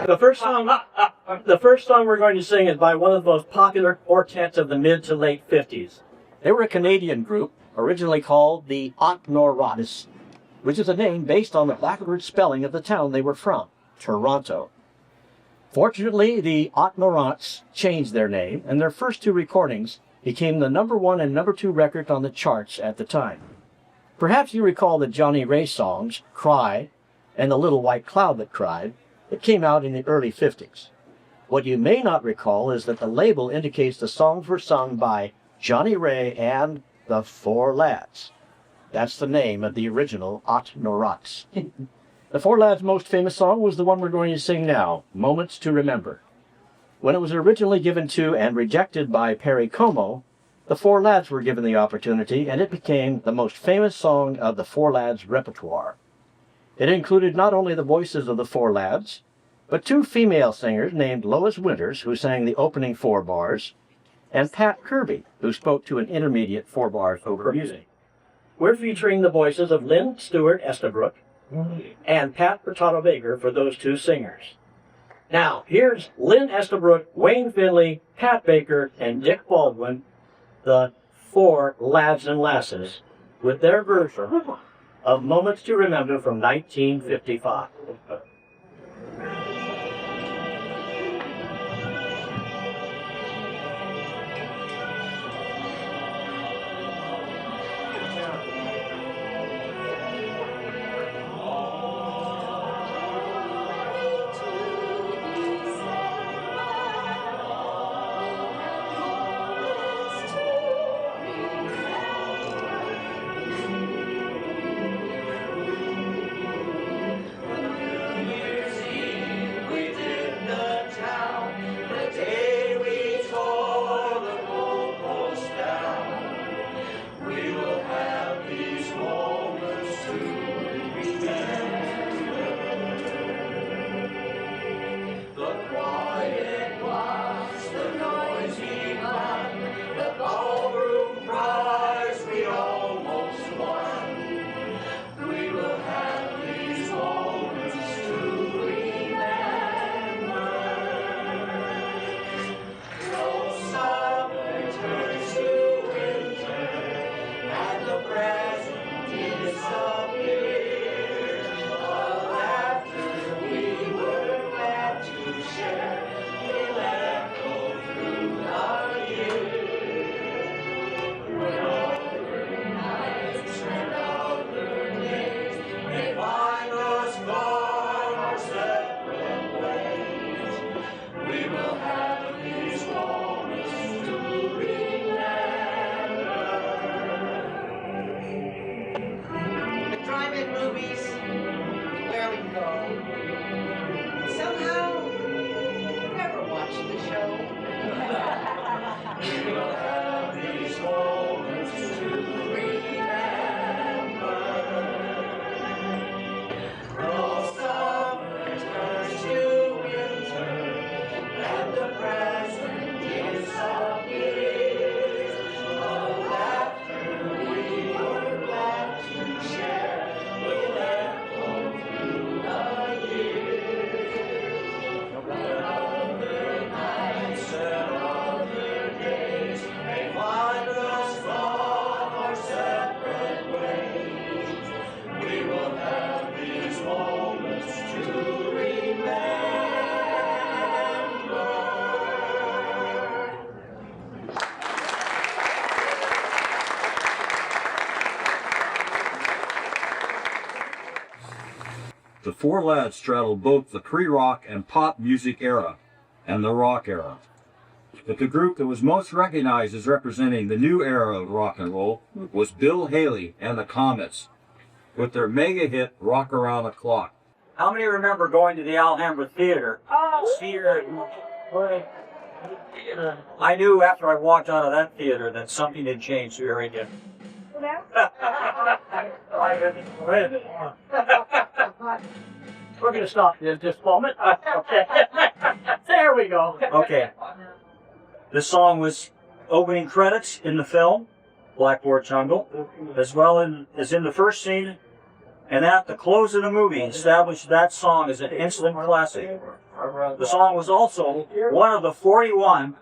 The first song we're going to sing is by one of the most popular quartets of the mid to late 50s. They were a Canadian group, originally called the Otnorots, which is a name based on the backward spelling of the town they were from, Toronto. Fortunately, the Otnorots changed their name, and their first two recordings became the #1 and #2 record on the charts at the time. Perhaps you recall the Johnny Ray songs, Cry, and The Little White Cloud That Cried, that came out in the early 50s. What you may not recall is that the label indicates the songs were sung by Johnny Ray and the Four Lads. That's the name of the original Otnorots. The Four Lads' most famous song was the one we're going to sing now, Moments to Remember. When it was originally given to and rejected by Perry Como, the Four Lads were given the opportunity, and it became the most famous song of the Four Lads' repertoire. It included not only the voices of the Four Lads, but two female singers named Lois Winters, who sang the opening 4 bars, and Pat Kirby, who spoke to an intermediate 4 bars over music. We're featuring the voices of Lynn, Steward, Estabrook, and Pat Hurtado Baker for those two singers. Now, here's Lynn Estabrook, Wayne Finley, Pat Baker, and Dick Baldwin, the Four Lads and Lasses, with their version of Moments to Remember from 1955. The Four Lads straddled both the pre-rock and pop music era and the rock era. But the group that was most recognized as representing the new era of rock and roll was Bill Haley and the Comets, with their mega hit Rock Around the Clock. How many remember going to the Alhambra Theater? I knew after I walked out of that theater that something had changed very different. We're going to stop this just a moment. Okay. There we go. Okay. This song was opening credits in the film, Blackboard Jungle, as well as in the first scene, and at the close of the movie established that song as an instant classic. The song was also one of the 41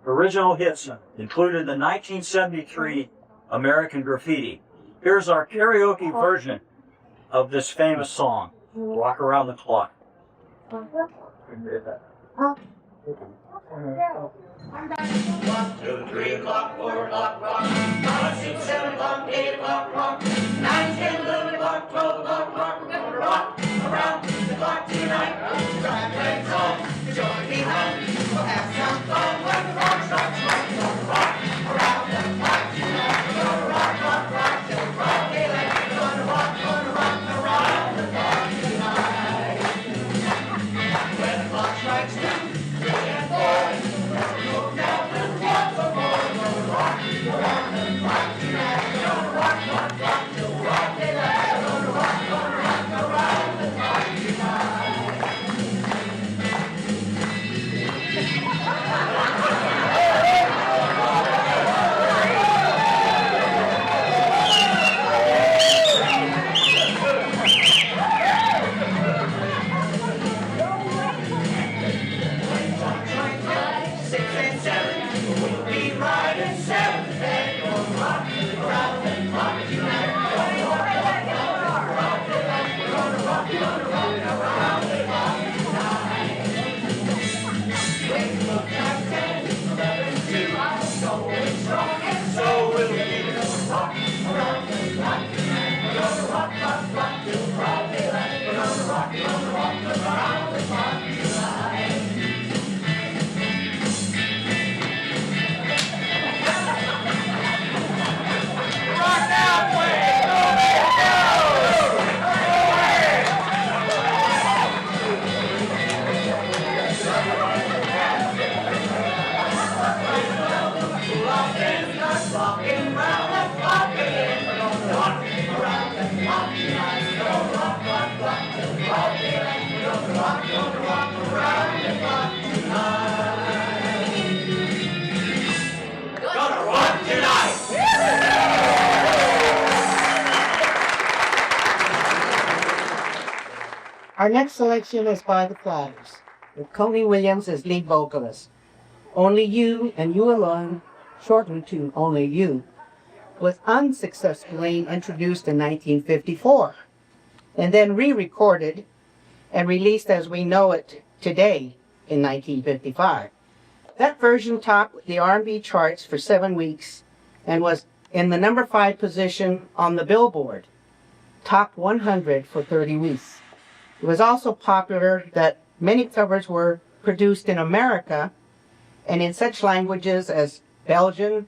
original hits included in the 1973 American Graffiti. Here's our karaoke version of this famous song, Rock Around the Clock. 1, 2, 3 o'clock, 4 o'clock, rock. 5, 6, 7 o'clock, 8 o'clock, rock. 9, 10, 11 o'clock, 12 o'clock, rock. We're gonna rock around the clock tonight. Drive legs on, join me home. We'll have some fun when the clock strikes right. We're gonna rock around the clock tonight. We're gonna rock, rock, rock till broad daylight. We're gonna rock around the clock tonight. When the clock strikes 2, 3, and 4. Our next selection is by the Platters, with Coney Williams as lead vocalist. Only You and You Alone, shortened to Only You, was unsuccessfully introduced in 1954, and then re-recorded and released as we know it today in 1955. That version topped the R&B charts for 7 weeks and was in the number 5 position on the Billboard, top 100 for 30 weeks. It was also popular that many covers were produced in America and in such languages as Belgian,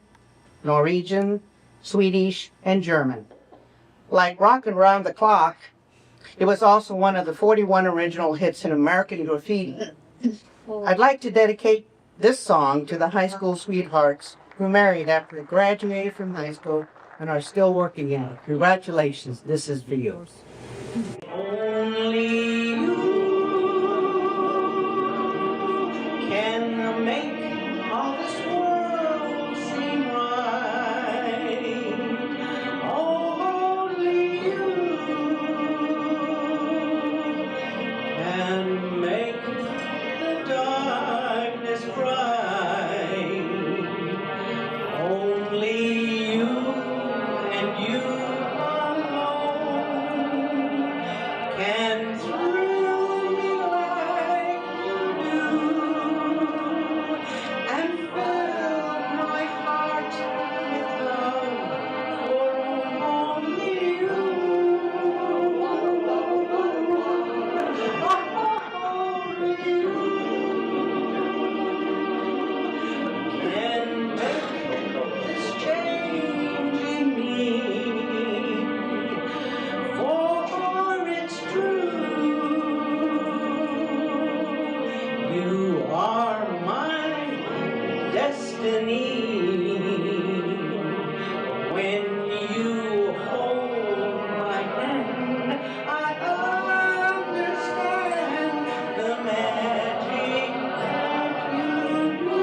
Norwegian, Swedish, and German. Like Rockin' Round the Clock, it was also one of the 41 original hits in American Graffiti. I'd like to dedicate this song to the high school sweethearts who married after they graduated from high school and are still working in it. Congratulations, this is for you. Only you can make all this world seem right. Only you can make the darkness bright. Only you and you can thrill me like you do and fill my heart with love for only you. Only you can make this change in me. For it's true, you are my destiny. When you hold my hand, I understand the magic that you do.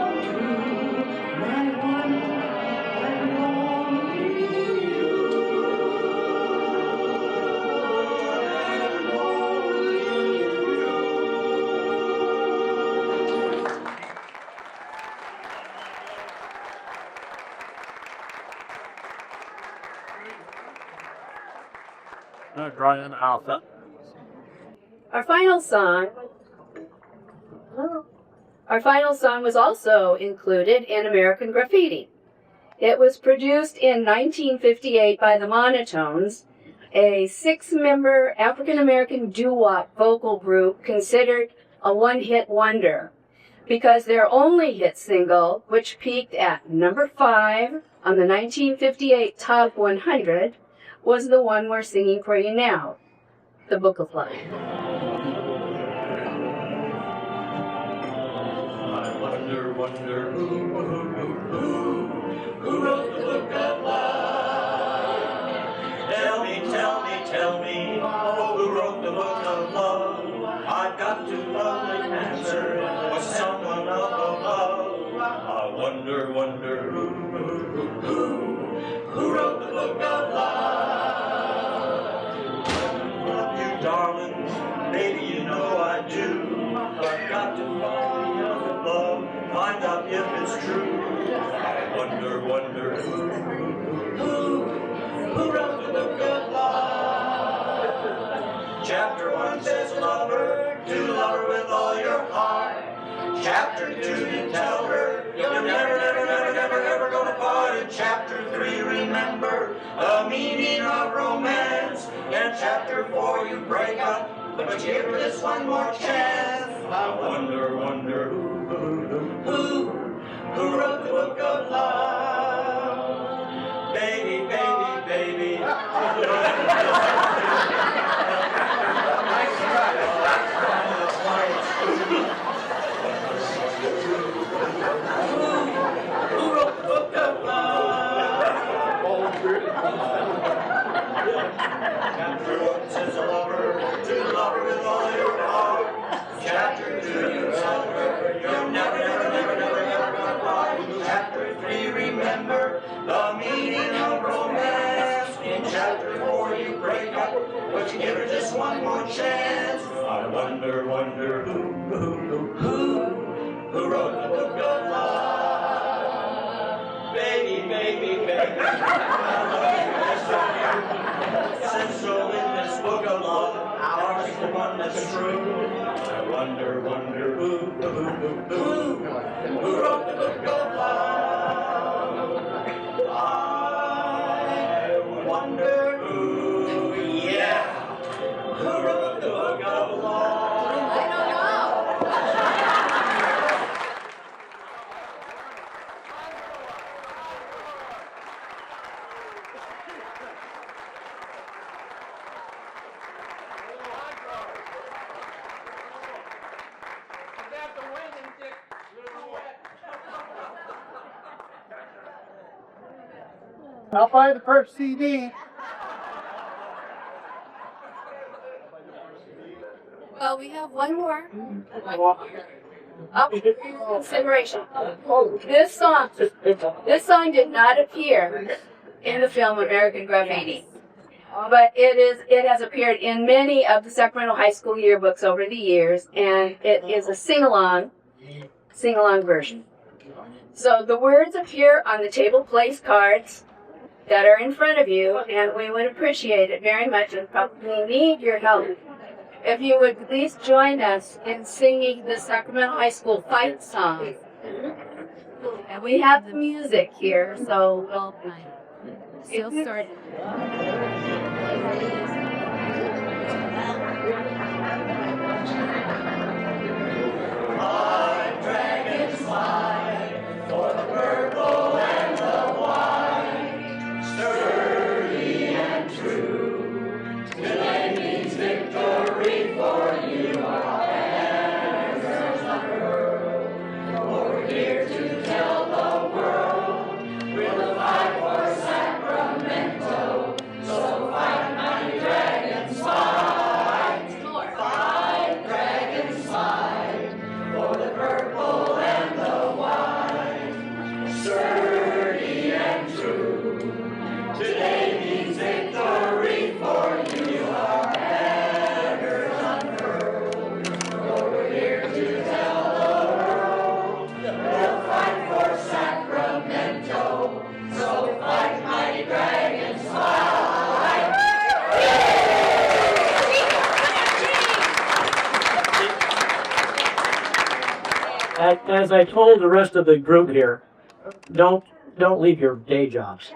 You're my one and only you. Ryan Alpha. Our final song was also included in American Graffiti. It was produced in 1958 by the Monotones, a 6-member African-American doo-wop vocal group considered a one-hit wonder because their only hit single, which peaked at number 5 on the 1958 Top 100, was the one we're singing for you now, The Book of Life. I wonder, wonder who wrote the book of love? Tell me, oh, who wrote the book of love? I've got to know the answer with someone up above. I wonder, wonder who wrote the book of love? Love you, darling, baby, you know I do. I've got to find the other love, find out if it's true. I wonder, wonder who wrote the book of love? Chapter 1 says love her, to love her with all your heart. Chapter 2 you tell her you're never, never, never, never, ever gonna part. And chapter 3 remember the meaning of romance. And chapter 4 you break up, but you give her this one more chance. I wonder, wonder who wrote the book of love? Baby, baby, baby. Who wrote the book of love? Chapter 1 says a lover, to love her with all your heart. Chapter 2 you tell her you're never, never, never, never, never gonna part. Chapter 3 remember the meaning of romance. In chapter 4 you break up, but you give her just one more chance. I wonder, wonder who wrote the book of love? Baby, baby, baby. Says so in this book of love, ours is the one that's true. I wonder, wonder who wrote the book of love? I wonder who, yeah, who wrote the book of love? I don't know. I'll buy the first CD. Well, we have one more up for consideration. This song did not appear in the film American Graffiti, but it has appeared in many of the Sacramento High School yearbooks over the years, and it is a sing-along version. So the words appear on the table place cards that are in front of you, and we would appreciate it very much and probably need your help if you would please join us in singing the Sacramento High School fight song. And we have the music here, so we'll still start. Five dragons fly for the purple and the white, sturdy and true. Delay means victory for you, our banners unfurled. We're here to tell the world we're the fight for Sacramento. As I told the rest of the group here, don't leave your day jobs.